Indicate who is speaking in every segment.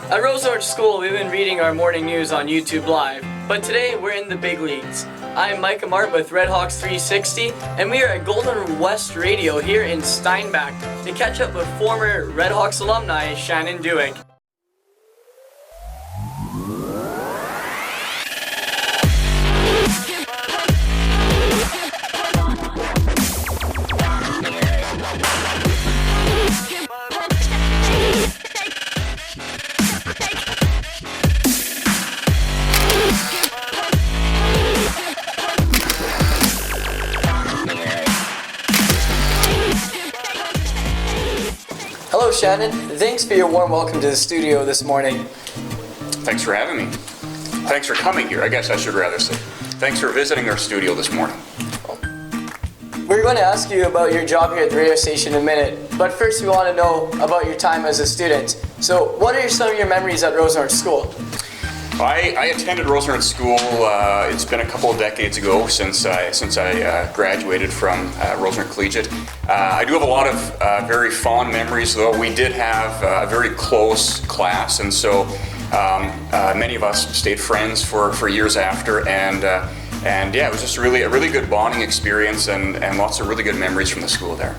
Speaker 1: At Roseorange School, we've been reading our morning news on YouTube Live, but today we're in the big leagues. I'm Mike Amart with RedHawk 360, and we are at Golden West Radio here in Steinbach to catch up with former RedHawks alumni Shannon Dueck. Hello Shannon, thanks for your warm welcome to the studio this morning.
Speaker 2: Thanks for having me. Thanks for coming here, I guess I should rather say. Thanks for visiting our studio this morning.
Speaker 1: We're going to ask you about your job here at the radio station in a minute, but first we want to know about your time as a student. So what are some of your memories at Roseorange School?
Speaker 2: I attended Roseorange School, it's been a couple of decades ago since I graduated from Roseorange Collegiate. I do have a lot of very fond memories, though. We did have a very close class, and so many of us stayed friends for years after, and yeah, it was just a really good bonding experience and lots of really good memories from the school there.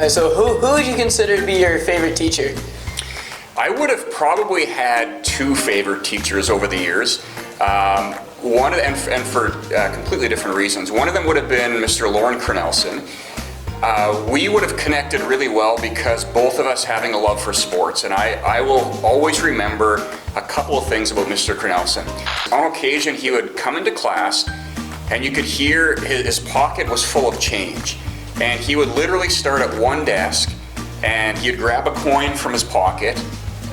Speaker 1: So who would you consider to be your favorite teacher?
Speaker 2: I would have probably had two favorite teachers over the years. One of them, and for completely different reasons. One of them would have been Mr. Lauren Cornelson. We would have connected really well because both of us having a love for sports, and I will always remember a couple of things about Mr. Cornelson. On occasion, he would come into class, and you could hear his pocket was full of change, and he would literally start at one desk, and he'd grab a coin from his pocket,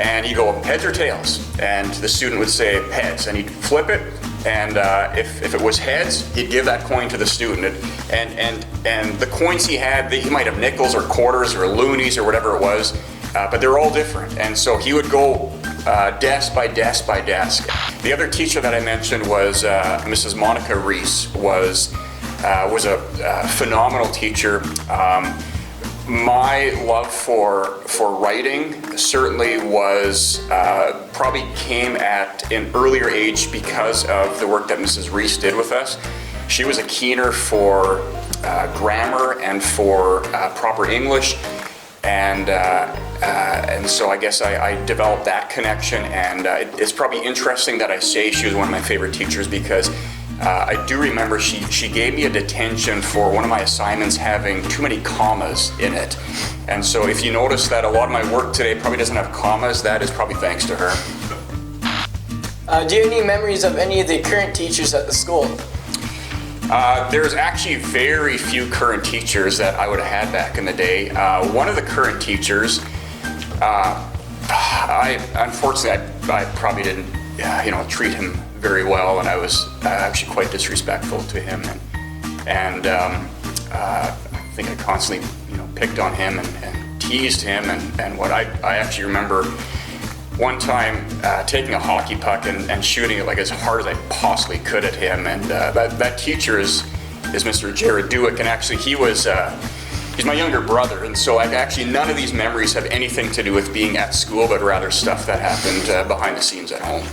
Speaker 2: and he'd go, heads or tails? And the student would say heads, and he'd flip it, and if it was heads, he'd give that coin to the student. And the coins he had, he might have nickels or quarters or loonies or whatever it was, but they're all different. And so he would go desk by desk by desk. The other teacher that I mentioned was Mrs. Monica Reese, was a phenomenal teacher. My love for writing certainly was probably came at an earlier age because of the work that Mrs. Reese did with us. She was a keener for grammar and for proper English, and so I guess I developed that connection. And it's probably interesting that I say she was one of my favorite teachers because I do remember she gave me a detention for one of my assignments having too many commas in it. And so if you notice that a lot of my work today probably doesn't have commas, that is probably thanks to her.
Speaker 1: Do you have any memories of any of the current teachers at the school?
Speaker 2: There's actually very few current teachers that I would have had back in the day. One of the current teachers, unfortunately I probably didn't treat him very well, and I was actually quite disrespectful to him, and I think I constantly picked on him and teased him, and what I actually remember one time taking a hockey puck and shooting it like as hard as I possibly could at him, and that teacher is Mr. Dueck, and actually he's my younger brother, and so actually none of these memories have anything to do with being at school, but rather stuff that happened behind the scenes at home.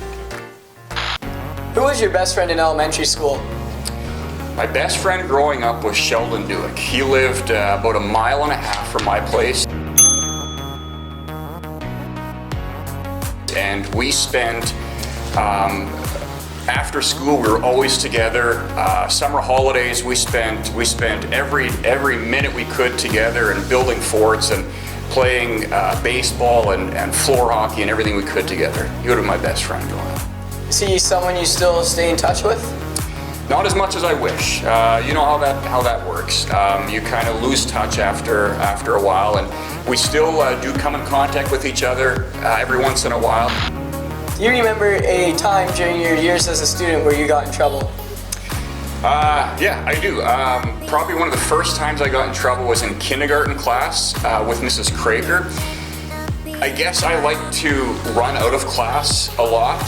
Speaker 1: Who was your best friend in elementary school?
Speaker 2: My best friend growing up was Sheldon Dueck. He lived about 1.5 miles from my place. And we spent, after school, we were always together. Summer holidays, we spent every minute we could together and building forts and playing baseball and floor hockey and everything we could together. He was my best friend growing up.
Speaker 1: Is he someone you still stay in touch with?
Speaker 2: Not as much as I wish. You know how that works. You kind of lose touch after a while, and we still do come in contact with each other every once in a while.
Speaker 1: Do you remember a time during your years as a student where you got in trouble?
Speaker 2: Yeah, I do. Probably one of the first times I got in trouble was in kindergarten class with Mrs. Krager. I guess I like to run out of class a lot,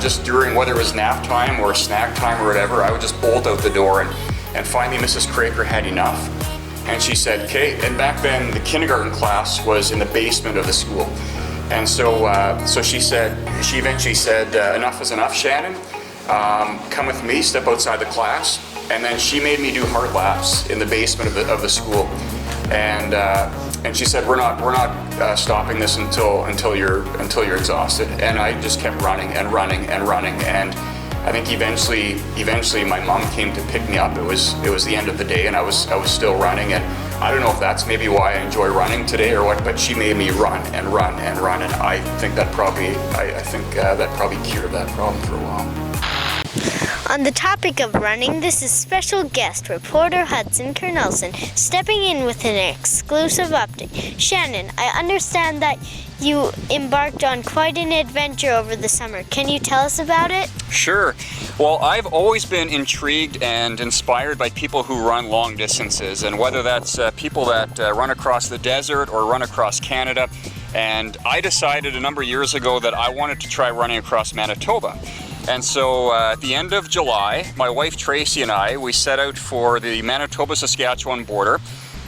Speaker 2: just during whether it was nap time or snack time or whatever. I would just bolt out the door, and finally Mrs. Krager had enough, and she said, okay, and back then the kindergarten class was in the basement of the school, And so she eventually said, enough is enough, Shannon. Come with me, step outside the class. And then she made me do hard laps in the basement of the school. And she said, we're not stopping this until you're exhausted. And I just kept running and running and running. And I think eventually my mom came to pick me up. It was the end of the day, and I was still running. And I don't know if that's maybe why I enjoy running today or what, but she made me run and run and run. And I think that probably cured that problem for a while.
Speaker 3: On the topic of running, this is special guest reporter Hudson Kernelson stepping in with an exclusive update. Shannon, I understand that you embarked on quite an adventure over the summer. Can you tell us about it?
Speaker 4: Sure. Well, I've always been intrigued and inspired by people who run long distances, and whether that's people that run across the desert or run across Canada. And I decided a number of years ago that I wanted to try running across Manitoba. And so at the end of July, my wife Tracy and I, we set out for the Manitoba-Saskatchewan border,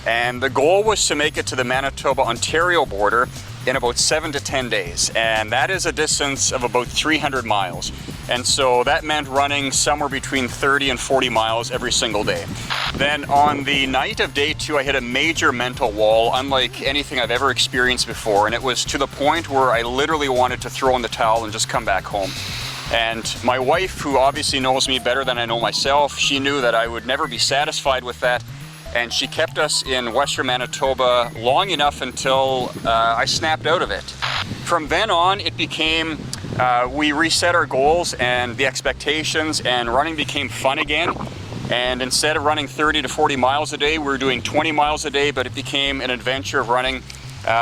Speaker 4: and the goal was to make it to the Manitoba-Ontario border in about 7 to 10 days, and that is a distance of about 300 miles. And so that meant running somewhere between 30 and 40 miles every single day. Then on the night of day 2, I hit a major mental wall, unlike anything I've ever experienced before, and it was to the point where I literally wanted to throw in the towel and just come back home. And my wife, who obviously knows me better than I know myself, she knew that I would never be satisfied with that, and she kept us in Western Manitoba long enough until I snapped out of it. From then on, it became, we reset our goals and the expectations, and running became fun again. And instead of running 30 to 40 miles a day, we were doing 20 miles a day, but it became an adventure of running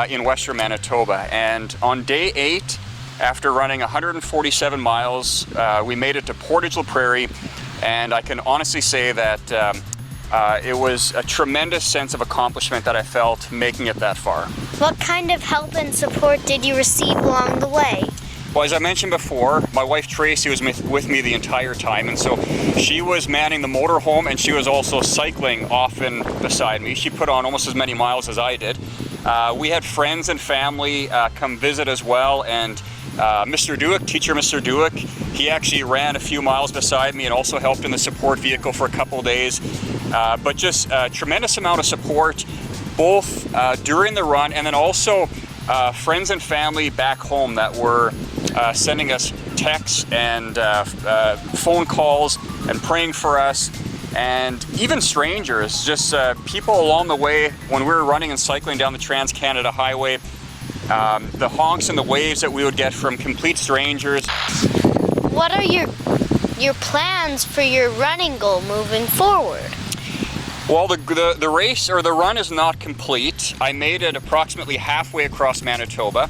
Speaker 4: in Western Manitoba. And on day 8, after running 147 miles, we made it to Portage la Prairie, and I can honestly say that it was a tremendous sense of accomplishment that I felt making it that far.
Speaker 3: What kind of help and support did you receive along the way?
Speaker 4: Well, as I mentioned before, my wife Tracy was with me the entire time, and so she was manning the motorhome, and she was also cycling often beside me. She put on almost as many miles as I did. We had friends and family come visit as well, and Mr. Dueck, teacher Mr. Dueck, he actually ran a few miles beside me and also helped in the support vehicle for a couple of days. But just a tremendous amount of support, both during the run, and then also friends and family back home that were sending us texts and phone calls and praying for us, and even strangers, just people along the way when we were running and cycling down the Trans-Canada Highway. The honks and the waves that we would get from complete strangers.
Speaker 3: What are your plans for your running goal moving forward?
Speaker 4: Well, the race or the run is not complete. I made it approximately halfway across Manitoba.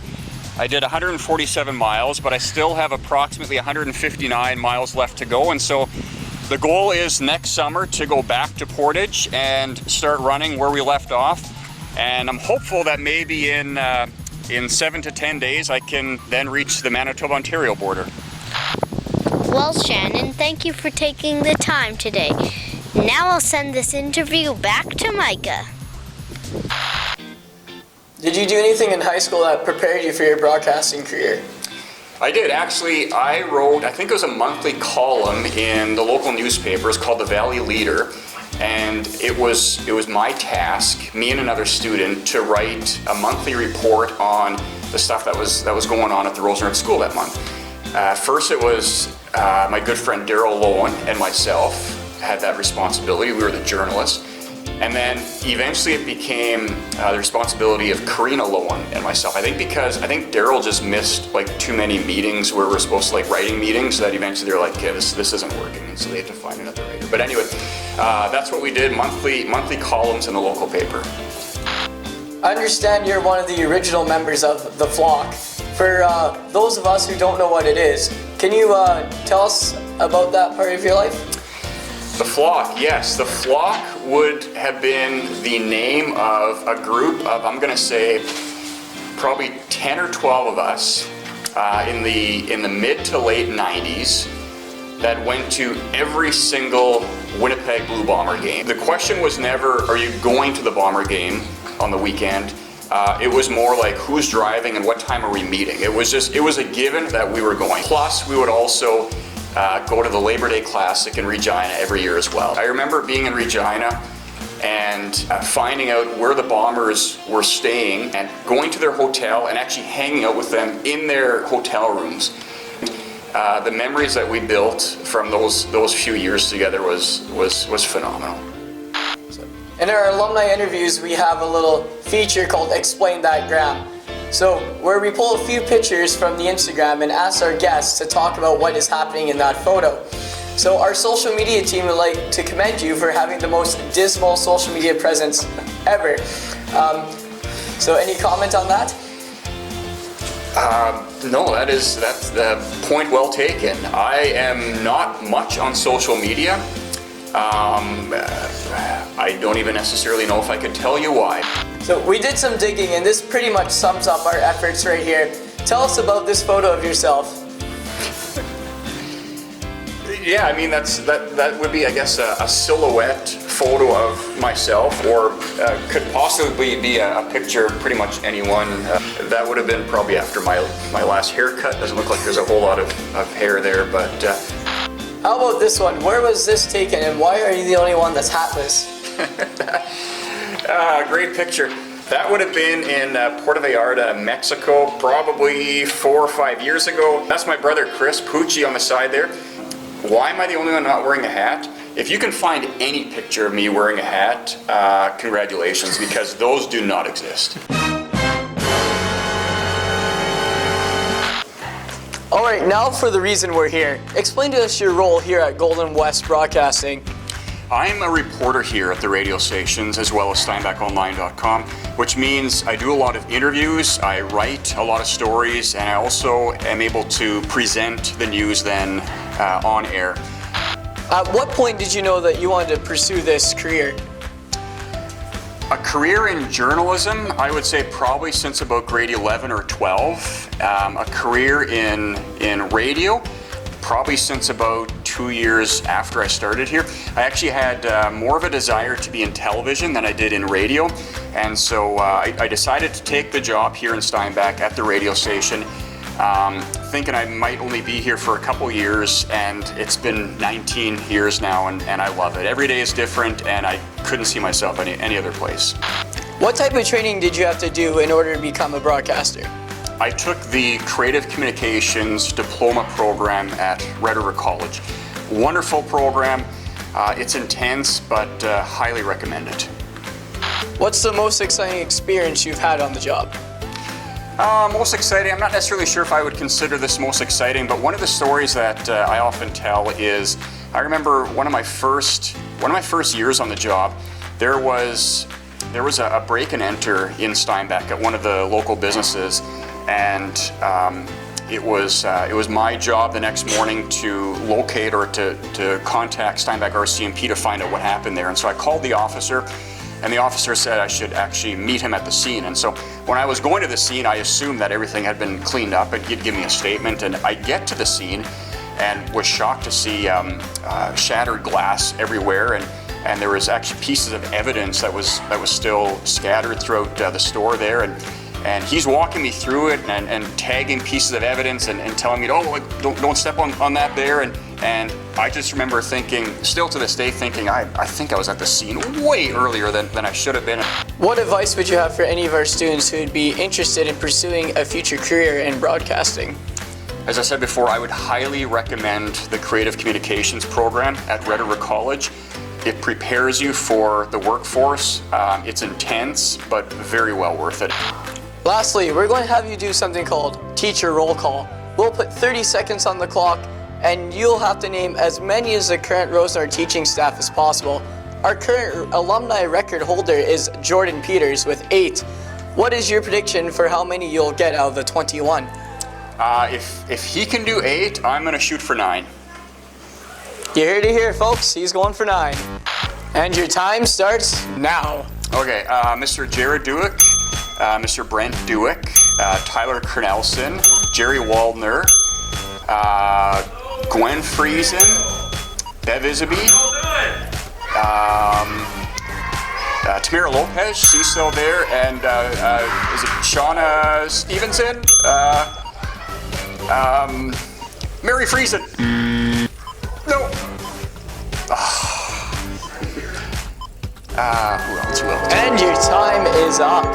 Speaker 4: I did 147 miles, but I still have approximately 159 miles left to go, and so the goal is next summer to go back to Portage and start running where we left off. And I'm hopeful that maybe in 7 to 10 days, I can then reach the Manitoba-Ontario border.
Speaker 3: Well, Shannon, thank you for taking the time today. Now I'll send this interview back to Micah.
Speaker 1: Did you do anything in high school that prepared you for your broadcasting career?
Speaker 2: I did. Actually, I wrote, I think it was a monthly column in the local newspaper. It's called the Valley Leader. And it was my task, me and another student, to write a monthly report on the stuff that was going on at the Rosenrud School that month. First, it was my good friend Daryl Lowen and myself had that responsibility. We were the journalists. And then eventually it became the responsibility of Karina Lowen and myself. I think Daryl just missed like too many meetings where we're supposed to like writing meetings, so that eventually they're like, okay, this isn't working, and so they had to find another writer. But anyway, that's what we did, monthly columns in the local paper.
Speaker 1: I understand you're one of the original members of the Flock. For those of us who don't know what it is, can you tell us about that part of your life?
Speaker 2: The Flock, yes. The Flock would have been the name of a group of, I'm going to say, probably 10 or 12 of us in the mid to late 90s that went to every single Winnipeg Blue Bomber game. The question was never, are you going to the Bomber game on the weekend? It was more like who's driving and what time are we meeting. It was a given that we were going. Plus, we would also go to the Labor Day Classic in Regina every year as well. I remember being in Regina and finding out where the Bombers were staying and going to their hotel and actually hanging out with them in their hotel rooms. The memories that we built from those few years together was phenomenal.
Speaker 1: In our alumni interviews, we have a little feature called Explain That Gram. So, where we pull a few pictures from the Instagram and ask our guests to talk about what is happening in that photo. So, our social media team would like to commend you for having the most dismal social media presence ever. So, any comment on that?
Speaker 2: No, that's the point well taken. I am not much on social media. I don't even necessarily know if I could tell you why.
Speaker 1: So we did some digging and this pretty much sums up our efforts right here. Tell us about this photo of yourself.
Speaker 2: Yeah, I mean that would be, I guess, a silhouette photo of myself, or could possibly be a picture of pretty much anyone. That would have been probably after my last haircut. Doesn't look like there's a whole lot of hair there, but
Speaker 1: how about this one? Where was this taken and why are you the only one that's hatless?
Speaker 2: Great picture. That would have been in Puerto Vallarta, Mexico, probably 4 or 5 years ago. That's my brother Chris Pucci on the side there. Why am I the only one not wearing a hat? If you can find any picture of me wearing a hat, congratulations, because those do not exist.
Speaker 1: All right, now for the reason we're here. Explain to us your role here at Golden West Broadcasting.
Speaker 2: I'm a reporter here at the radio stations as well as SteinbachOnline.com, which means I do a lot of interviews, I write a lot of stories, and I also am able to present the news then on air.
Speaker 1: At what point did you know that you wanted to pursue this career?
Speaker 2: A career in journalism, I would say probably since about grade 11 or 12. A career in radio, probably since about 2 years after I started here. I actually had more of a desire to be in television than I did in radio, and so I decided to take the job here in Steinbach at the radio station, thinking I might only be here for a couple years, and it's been 19 years now, and I love it. Every day is different, and I couldn't see myself any other place.
Speaker 1: What type of training did you have to do in order to become a broadcaster?
Speaker 2: I took the Creative Communications Diploma program at RedHawk College. Wonderful program. It's intense, but highly recommend it.
Speaker 1: What's the most exciting experience you've had on the job?
Speaker 2: Most exciting, I'm not necessarily sure if I would consider this most exciting, but one of the stories that I often tell is, I remember one of my first years on the job, there was a break and enter in Steinbach at one of the local businesses, and it was my job the next morning to locate or to contact Steinbach RCMP to find out what happened there. And so I called the officer, and the officer said I should actually meet him at the scene. And so when I was going to the scene, I assumed that everything had been cleaned up and he'd give me a statement. And I get to the scene and was shocked to see shattered glass everywhere, and there was actually pieces of evidence that was still scattered throughout the store there. And he's walking me through it and tagging pieces of evidence and telling me, oh, don't step on that there. And I just remember thinking, still to this day thinking, I think I was at the scene way earlier than I should have been.
Speaker 1: What advice would you have for any of our students who would be interested in pursuing a future career in broadcasting?
Speaker 2: As I said before, I would highly recommend the Creative Communications program at RedHawk College. It prepares you for the workforce. It's intense, but very well worth it.
Speaker 1: Lastly, we're going to have you do something called Teacher Roll Call. We'll put 30 seconds on the clock, and you'll have to name as many as the current Rosenard teaching staff as possible. Our current alumni record holder is Jordan Peters with 8. What is your prediction for how many you'll get out of the 21?
Speaker 2: If he can do 8, I'm going to shoot for 9.
Speaker 1: You heard it here, folks. He's going for 9. And your time starts now.
Speaker 2: Okay, Mr. Jared Dueck, Mr. Brent Dueck, Tyler Cornelson, Jerry Waldner, Gwen Friesen, Bev Isaby, Tamara Lopez, she's still there, and is it Shauna Stevenson? Mary Friesen. No. Who else?
Speaker 1: And your time is up.